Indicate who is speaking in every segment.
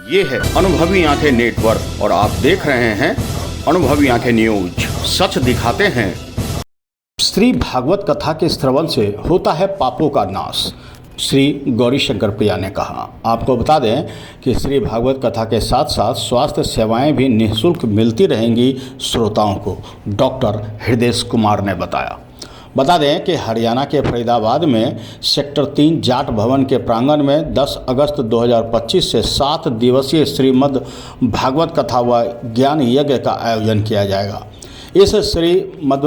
Speaker 1: ये है अनुभवी आंखें नेटवर्क और आप देख रहे हैं अनुभवी आंखें न्यूज, सच दिखाते हैं। श्री भागवत कथा के श्रवण से होता है पापों का नाश, श्री गौरीशंकर प्रिया ने कहा। आपको बता दें कि श्री भागवत कथा के साथ साथ स्वास्थ्य सेवाएं भी निःशुल्क मिलती रहेंगी श्रोताओं को, डॉक्टर हृदय कुमार ने बताया। बता दें कि हरियाणा के फरीदाबाद में सेक्टर 3 जाट भवन के प्रांगण में 10 अगस्त 2025 से 7 दिवसीय श्रीमद् भागवत कथा व ज्ञान यज्ञ का आयोजन किया जाएगा। इस श्रीमद्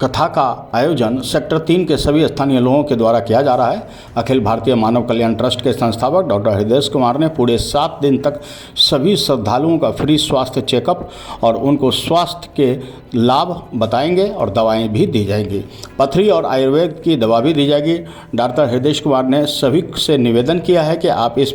Speaker 1: कथा का आयोजन सेक्टर 3 के सभी स्थानीय लोगों के द्वारा किया जा रहा है। अखिल भारतीय मानव कल्याण ट्रस्ट के संस्थापक डॉक्टर हृदय कुमार ने पूरे 7 दिन तक सभी श्रद्धालुओं का फ्री स्वास्थ्य चेकअप और उनको स्वास्थ्य के लाभ बताएंगे और दवाएं भी दी जाएंगी। पथरी और आयुर्वेद की दवा भी दी जाएगी। डॉक्टर हृदय कुमार ने सभी से निवेदन किया है कि आप इस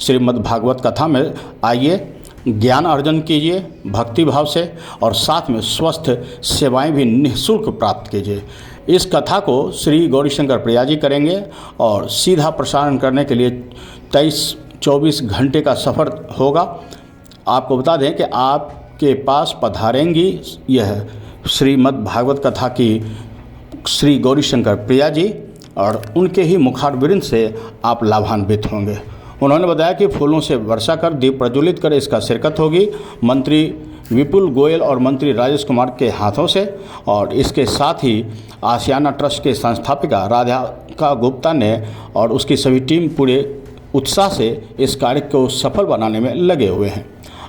Speaker 1: श्रीमद् भागवत कथा में आइए, ज्ञान अर्जन कीजिए भक्ति भाव से और साथ में स्वस्थ सेवाएं भी निःशुल्क प्राप्त कीजिए। इस कथा को श्री गौरीशंकर प्रिया जी करेंगे और सीधा प्रसारण करने के लिए 23-24 घंटे का सफ़र होगा। आपको बता दें कि आपके पास पधारेंगी यह श्रीमद् भागवत कथा की श्री गौरीशंकर प्रिया जी और उनके ही मुखारविंद से आप लाभान्वित होंगे। उन्होंने बताया कि फूलों से वर्षा कर दीप प्रज्वलित कर इसका शिरकत होगी मंत्री विपुल गोयल और मंत्री राजेश कुमार के हाथों से। और इसके साथ ही आशियाना ट्रस्ट के संस्थापिका राधिका गुप्ता ने और उसकी सभी टीम पूरे उत्साह से इस कार्य को सफल बनाने में लगे हुए हैं।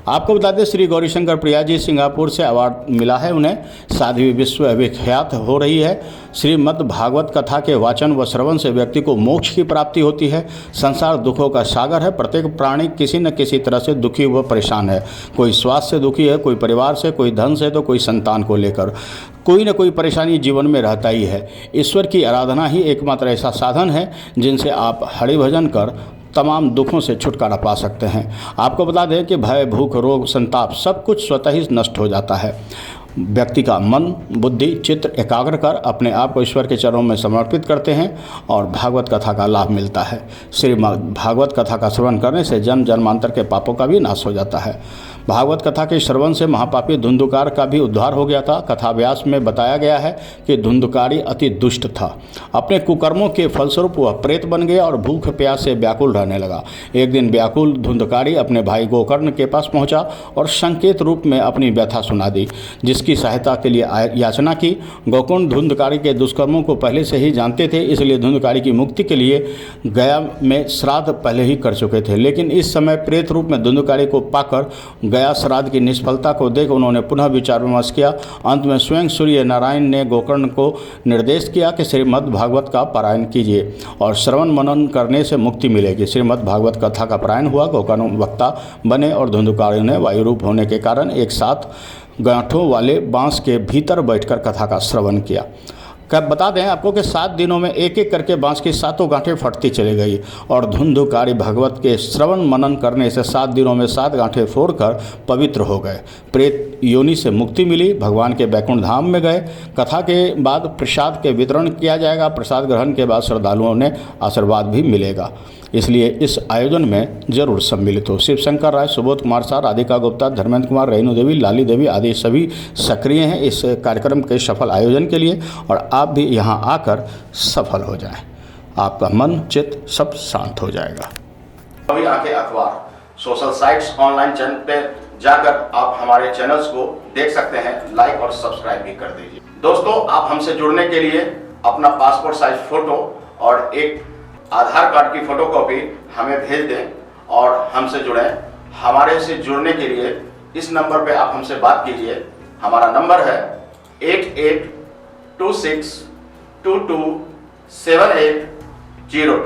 Speaker 1: आपको बता दें श्री गौरीशंकर प्रिया जी सिंगापुर से अवार्ड मिला है उन्हें, साध्वी विश्व विख्यात हो रही है। श्रीमद् भागवत कथा के वाचन व श्रवण से व्यक्ति को मोक्ष की प्राप्ति होती है। संसार दुखों का सागर है, प्रत्येक प्राणी किसी न किसी तरह से दुखी व परेशान है। कोई स्वास्थ्य से दुखी है, कोई परिवार से, कोई धन से, तो कोई संतान को लेकर कोई न कोई परेशानी जीवन में रहता ही है। ईश्वर की आराधना ही एकमात्र ऐसा साधन है जिनसे आप हरि भजन कर तमाम दुखों से छुटकारा पा सकते हैं। आपको बता दें कि भय, भूख, रोग, संताप सब कुछ स्वतः ही नष्ट हो जाता है। व्यक्ति का मन, बुद्धि, चित्त एकाग्र कर अपने आप को ईश्वर के चरणों में समर्पित करते हैं और भागवत कथा का लाभ मिलता है। श्रीमद् भागवत कथा का श्रवण करने से जन्म जन्मांतर के पापों का भी नाश हो जाता है। भागवत कथा के श्रवण से महापापी धुंधुकार का भी उद्धार हो गया था। कथाव्यास में बताया गया है कि धुंधुकारी अति दुष्ट था। अपने कुकर्मों के फलस्वरूप वह प्रेत बन गया और भूख प्यास से व्याकुल रहने लगा। एक दिन व्याकुल धुंधुकारी अपने भाई गोकर्ण के पास पहुंचा और संकेत रूप में अपनी व्यथा सुना दी, जिसकी सहायता के लिए याचना की। गोकर्ण धुंधुकारी के दुष्कर्मों को पहले से ही जानते थे, इसलिए धुंधुकारी की मुक्ति के लिए गया में श्राद्ध पहले ही कर चुके थे। लेकिन इस समय प्रेत रूप में धुंधुकारी को पाकर गया श्राद्ध की निष्फलता को देख उन्होंने पुनः विचार विमर्श किया। अंत में स्वयं सूर्य नारायण ने गोकर्ण को निर्देश किया कि श्रीमद् भागवत का पारायण कीजिए और श्रवण मनन करने से मुक्ति मिलेगी। श्रीमद् भागवत कथा का पारायण हुआ। गोकर्ण वक्ता बने और धुंधुकारी ने वायुरूप होने के कारण एक साथ गांठों वाले बांस के भीतर बैठकर कथा का श्रवण किया। बता दें आपको कि 7 दिनों में एक एक करके बांस की 7 गांठें फटती चली गई और धुंधुकारी भगवत के श्रवण मनन करने से 7 दिनों में 7 गांठें फोड़कर पवित्र हो गए। प्रेत योनि से मुक्ति मिली, भगवान के बैकुंठ धाम में गए। कथा के बाद प्रसाद के वितरण किया जाएगा। प्रसाद ग्रहण के बाद श्रद्धालुओं ने आशीर्वाद भी मिलेगा, इसलिए इस आयोजन में जरूर सम्मिलित हो। शिव शंकर राय, सुबोध कुमार शाह, राधिका गुप्ता, धर्मेंद्र कुमार, रेणु देवी, लाली देवी आदि सभी सक्रिय हैं इस कार्यक्रम के सफल आयोजन के लिए और आप भी यहाँ आकर सफल हो जाएं। आपका मन चित्त सब शांत हो जाएगा।
Speaker 2: अभी आके अखबार सोशल साइट्स ऑनलाइन चैनल पे जाकर आप हमारे चैनल्स को देख सकते हैं, लाइक और सब्सक्राइब भी कर दीजिए। दोस्तों, आप हमसे जुड़ने के लिए अपना पासपोर्ट साइज फोटो और एक आधार कार्ड की फोटोकॉपी हमें भेज दें और हमसे जुड़ें। हमारे से जुड़ने के लिए इस नंबर पे आप हमसे बात कीजिए। हमारा नंबर है 8826227802।